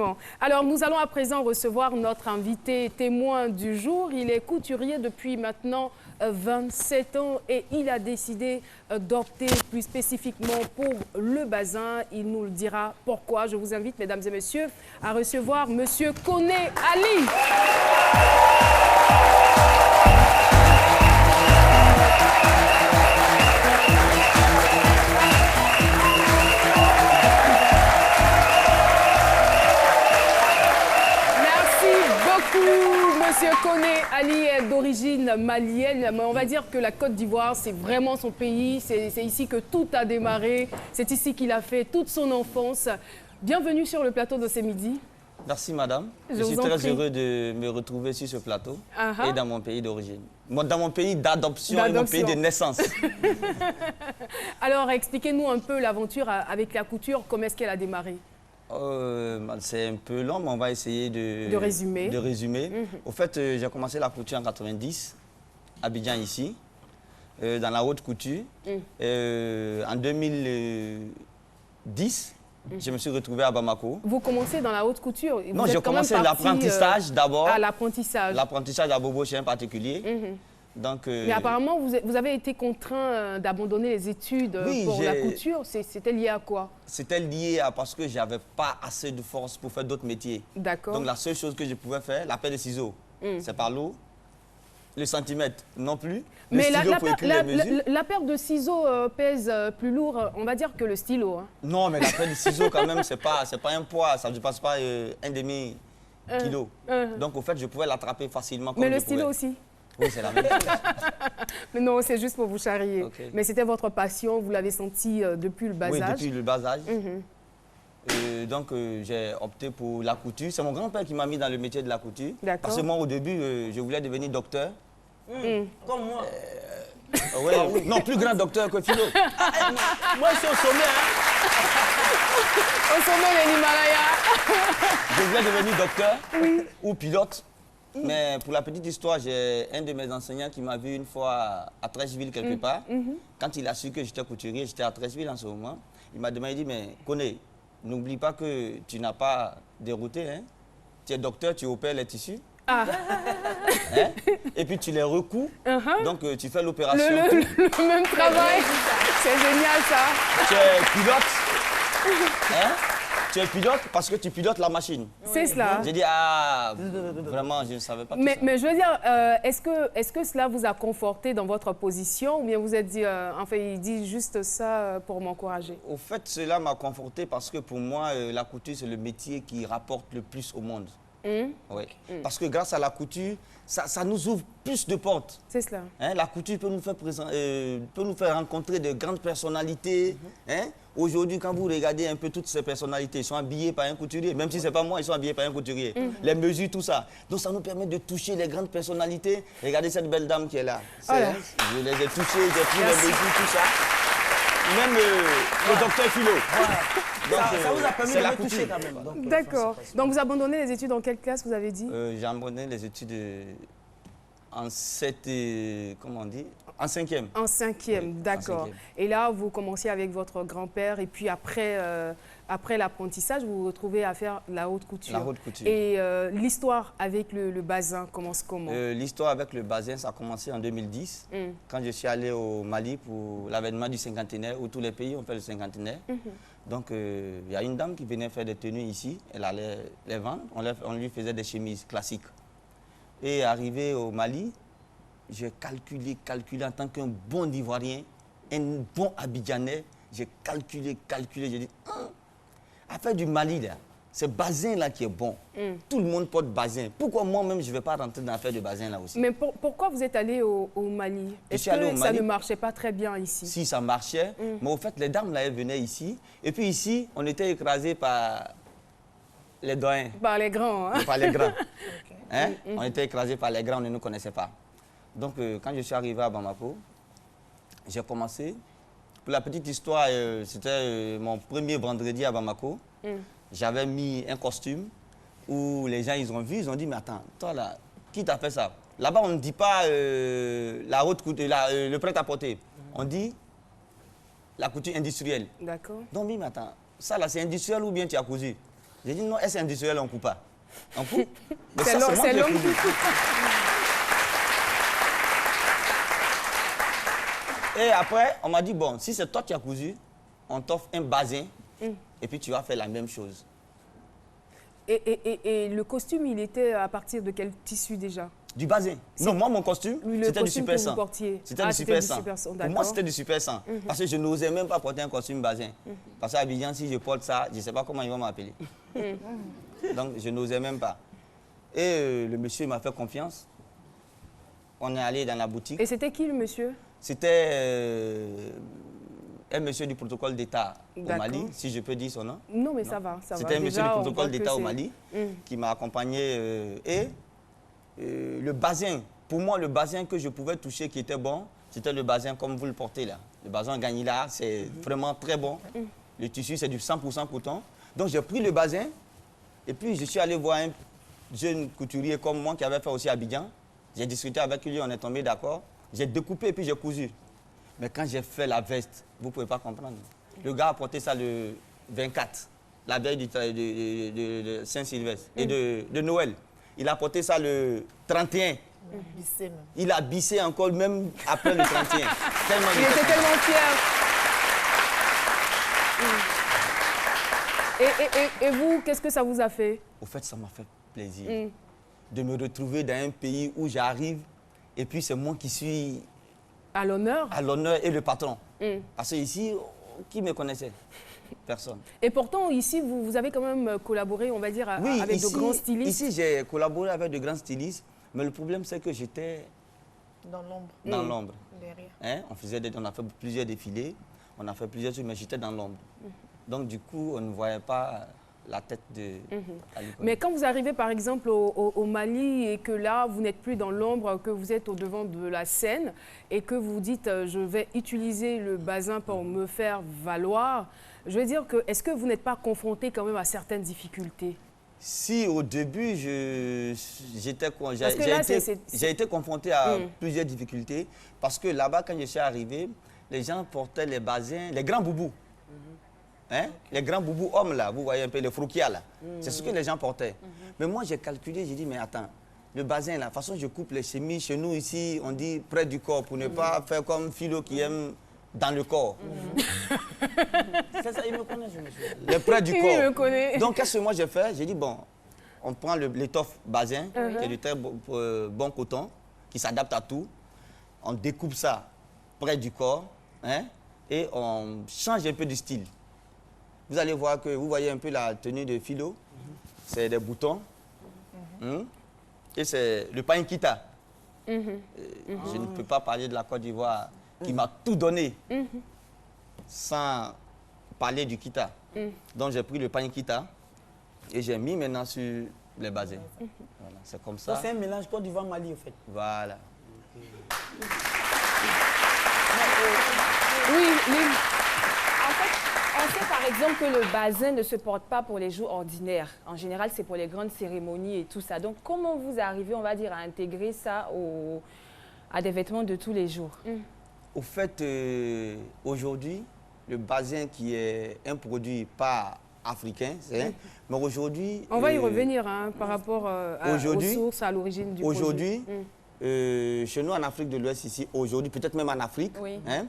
Bon. Alors, nous allons à présent recevoir notre invité témoin du jour. Il est couturier depuis maintenant 27 ans et il a décidé d'opter plus spécifiquement pour le bazin. Il nous le dira pourquoi. Je vous invite, mesdames et messieurs, à recevoir Monsieur Koné Ali. Monsieur Koné Ali est d'origine malienne, mais on va dire que la Côte d'Ivoire, c'est vraiment son pays. C'est ici que tout a démarré. C'est ici qu'il a fait toute son enfance. Bienvenue sur le plateau de ce midi. Merci madame. Je suis très heureux de me retrouver sur ce plateau et dans mon pays d'origine. Dans mon pays d'adoption et mon pays de naissance. Alors, expliquez-nous un peu l'aventure avec la couture. Comment est-ce qu'elle a démarré? C'est un peu long, mais on va essayer de résumer. Au fait, j'ai commencé la couture en 90, à Abidjan ici, dans la haute couture. En 2010, je me suis retrouvé à Bamako. Vous commencez dans la haute couture? Non, j'ai commencé l'apprentissage d'abord. Ah, l'apprentissage. L'apprentissage à Bobo chez un particulier. Donc, mais apparemment, vous avez été contraint d'abandonner les études pour la couture. C'était lié à quoi? C'était lié à parce que je n'avais pas assez de force pour faire d'autres métiers. D'accord. Donc la seule chose que je pouvais faire, la paire de ciseaux, c'est par l'eau. Le centimètre non plus. Mais la paire de ciseaux pèse plus lourd, on va dire, que le stylo. Hein. Non, mais la paire de ciseaux, quand même, c'est pas un poids. Ça ne dépasse pas un demi-kilo. Donc, au fait, je pouvais l'attraper facilement. Mais le stylo aussi? Oui, c'est la même chose. Mais non, c'est juste pour vous charrier. Okay. Mais c'était votre passion, vous l'avez senti depuis le bas âge? Oui, depuis le bas âge. Donc, j'ai opté pour la couture. C'est mon grand-père qui m'a mis dans le métier de la couture. Parce que moi, au début, je voulais devenir docteur. Comme moi. Oui, non, plus grand docteur que Philo. Moi, je suis au sommet. Au sommet de l'Himalaya. Je voulais devenir docteur ou pilote. Mais pour la petite histoire, j'ai un de mes enseignants qui m'a vu une fois à Trècheville quelque part. Quand il a su que j'étais couturier, j'étais à Trècheville en ce moment. Il m'a demandé, mais Koné, n'oublie pas que tu n'as pas dérouté. Hein? Tu es docteur, tu opères les tissus. Hein? Et puis tu les recouds. Donc tu fais l'opération. Le même travail. C'est génial ça. Tu es pilote. Hein? Tu es pilote parce que tu pilotes la machine. C'est cela. J'ai dit, vraiment, je ne savais pas mais je veux dire, est-ce que cela vous a conforté dans votre position ou bien vous êtes dit, enfin, il dit juste ça pour m'encourager? Au fait, cela m'a conforté parce que pour moi, la couture, c'est le métier qui rapporte le plus au monde. Oui. Parce que grâce à la couture, ça nous ouvre plus de portes. C'est cela. Hein, la couture peut nous faire rencontrer de grandes personnalités. Aujourd'hui, quand vous regardez un peu toutes ces personnalités, ils sont habillés par un couturier. Même si ce n'est pas moi, ils sont habillés par un couturier. Les mesures, tout ça. Donc ça nous permet de toucher les grandes personnalités. Regardez cette belle dame qui est là. Je les ai touchées, j'ai pris les mesures, tout ça. Même le docteur Philo. Donc, ça vous a permis de me toucher quand même. D'accord. Donc vous abandonnez les études en quelle classe, vous avez dit? J'ai abandonné les études en 7, comment on dit? En 5e. En 5e, oui, d'accord. Et là, vous commencez avec votre grand-père et puis après l'apprentissage, vous vous retrouvez à faire la haute couture. La haute couture. Et l'histoire avec le bazin commence comment? L'histoire avec le bazin, ça a commencé en 2010, quand je suis allé au Mali pour l'avènement du cinquantenaire, où tous les pays ont fait le cinquantenaire. Donc, il y a une dame qui venait faire des tenues ici, elle allait les vendre, on lui faisait des chemises classiques. Et arrivé au Mali, j'ai calculé en tant qu'un bon Ivoirien, un bon Abidjanais, j'ai calculé, j'ai dit, à faire du Mali, là, c'est bazin là qui est bon. Tout le monde porte bazin. Pourquoi moi-même, je ne vais pas rentrer dans l'affaire de bazin là aussi? Mais pourquoi vous êtes allé au Mali? Est-ce que ça ne marchait pas très bien ici? Si, ça marchait. Mais au fait, les dames là, elles venaient ici. Et puis ici, on était écrasés par les doyens. Par les grands, hein? Par les grands. Hein? On était écrasés par les grands, on ne nous connaissait pas. Donc, quand je suis arrivé à Bamako, j'ai commencé. Pour la petite histoire, c'était mon premier vendredi à Bamako. J'avais mis un costume où les gens, ils ont vu, ils ont dit, mais attends, toi là, qui t'a fait ça? Là-bas, on ne dit pas la haute couture, le prêt-à-porter. On dit la couture industrielle. D'accord. Donc, mais attends, ça là, c'est industriel ou bien tu as cousu? J'ai dit non, est-ce industriel, on ne coupe pas. On coupe. Mais C'est ça, l'homme moi qui ai qui cousu. coupe. Et après, on m'a dit, bon, si c'est toi qui as cousu, on t'offre un bazin et puis tu vas faire la même chose. Et le costume, il était à partir de quel tissu déjà? Du bazin. Non, moi, mon costume, Le c'était du costume super que vous 100. portiez. C'était Ah, du c'était super du 100. Super 100, Pour moi, d'accord. c'était du super 100. Parce que je n'osais même pas porter un costume bazin. Parce qu'à Abidjan, si je porte ça, je ne sais pas comment ils vont m'appeler. Donc, je n'osais même pas. Et le monsieur m'a fait confiance. On est allé dans la boutique. Et c'était qui le monsieur? C'était un monsieur du protocole d'État au D'accord. Mali, si je peux dire son nom. Non, mais ça va. C'était un monsieur Déjà, du on protocole voit que d'État au c'est- Mali qui m'a accompagné. Le bazin, pour moi, le bazin que je pouvais toucher qui était bon, c'était le bazin comme vous le portez là. Le bazin Ganila, c'est vraiment très bon. Le tissu, c'est du 100% coton. Donc, j'ai pris le bazin et puis je suis allé voir un jeune couturier comme moi qui avait fait aussi à Abidjan. J'ai discuté avec lui, on est tombé d'accord. J'ai découpé et puis j'ai cousu. Mais quand j'ai fait la veste, vous ne pouvez pas comprendre. Le gars a porté ça le 24, la veille de Saint-Sylvestre et de Noël. Il a porté ça le 31. Bissé même. Il a bissé encore même après le 31. Tellement Il était tellement fier. Et vous, qu'est-ce que ça vous a fait? Au fait, ça m'a fait plaisir de me retrouver dans un pays où j'arrive et puis c'est moi qui suis À l'honneur. à l'honneur et le patron. Parce que ici, qui me connaissait? Personne. Et pourtant, ici, vous avez quand même collaboré, on va dire, avec ici, de grands stylistes. Ici, j'ai collaboré avec de grands stylistes, mais le problème, c'est que j'étais Dans l'ombre. dans l'ombre. Derrière. Hein? On a fait plusieurs défilés, on a fait plusieurs trucs, mais j'étais dans l'ombre. Donc, du coup, on ne voyait pas la tête de Ali Koné. Mais quand vous arrivez, par exemple, au Mali et que là, vous n'êtes plus dans l'ombre, que vous êtes au devant de la scène et que vous dites je vais utiliser le bazin pour me faire valoir, je veux dire que est-ce que vous n'êtes pas confronté quand même à certaines difficultés? Si au début, j'ai été confronté à plusieurs difficultés parce que là-bas, quand je suis arrivé, les gens portaient les bazins, les grands boubous. Hein? Les grands boubous hommes, là, vous voyez un peu, les froukias, là. C'est ce que les gens portaient. Mais moi, j'ai calculé, j'ai dit, mais attends, le bazin, là, de toute façon, je coupe les chemises. Chez nous, ici, on dit près du corps pour ne pas faire comme Philo qui aime dans le corps. C'est ça, il me connaît, je me souviens. Les près du Il corps. me connaît. Donc, qu'est-ce que moi j'ai fait? J'ai dit, bon, on prend l'étoffe bazin, qui est de très bon coton, qui s'adapte à tout. On découpe ça près du corps, hein, et on change un peu de style. Vous allez voir que vous voyez un peu la tenue de Philo. C'est des boutons. Et c'est le païnkita. Je ne peux pas parler de la Côte d'Ivoire qui m'a tout donné sans parler du kita. Donc j'ai pris le païnkita et j'ai mis maintenant sur les bazins. Voilà, c'est comme ça. Ça, c'est un mélange Côte d'Ivoire-Mali, en fait. Voilà. Oui, Lynn. En fait, on sait par exemple que le bazin ne se porte pas pour les jours ordinaires. En général, c'est pour les grandes cérémonies et tout ça. Donc, comment vous arrivez, on va dire, à intégrer ça à des vêtements de tous les jours? Au fait, aujourd'hui, le bazin qui est un produit pas africain, mais aujourd'hui... On va y revenir hein, par rapport aux sources, à l'origine du produit. Aujourd'hui, chez nous en Afrique de l'Ouest, ici, aujourd'hui, peut-être même en Afrique, Oui. hein,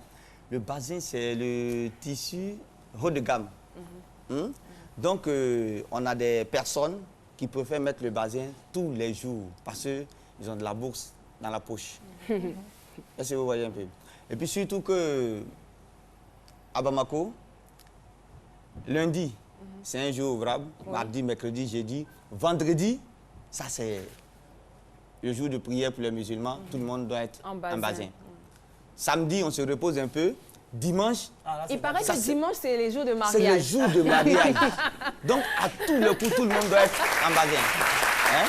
le bazin, c'est le tissu haut de gamme. Donc, on a des personnes qui préfèrent mettre le bazin tous les jours parce qu'ils ont de la bourse dans la poche. Est-ce que vous voyez un peu? Et puis surtout que à Bamako, lundi, c'est un jour ouvrable, mardi, mercredi, jeudi, vendredi, ça c'est le jour de prière pour les musulmans, tout le monde doit être en bazin. Samedi, on se repose un peu. Dimanche, Il paraît que dimanche, c'est les jours de c'est mariage. le jour de mariage. Donc, à tous les coups, tout le monde doit être en bazin. Hein?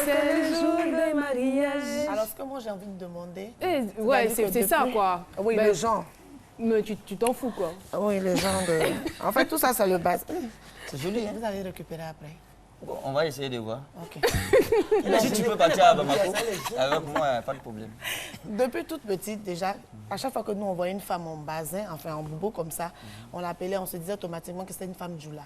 C'est le jour de mariage. Alors, ce que moi j'ai envie de demander. Ouais, c'est-à-dire que c'est ça depuis- quoi. Oui, Ben, le genre. Mais tu t'en fous quoi. Oui, le genre de. En fait, tout ça, c'est le base. C'est joli, hein? Vous allez récupérer après. Bon, on va essayer de voir. Ok. Si tu peux partir à Bamako, avec moi, pas de problème. Depuis toute petite, déjà, à chaque fois que nous, on voyait une femme en bazin, enfin en boubou comme ça, on l'appelait, on se disait automatiquement que c'était une femme djoula.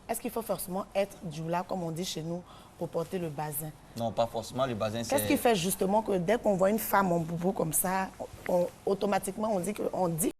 Est-ce qu'il faut forcément être djoula, comme on dit chez nous, pour porter le bazin? Non, pas forcément, le bazin, c'est... Qu'est-ce qui fait justement que dès qu'on voit une femme en boubou comme ça, automatiquement, on dit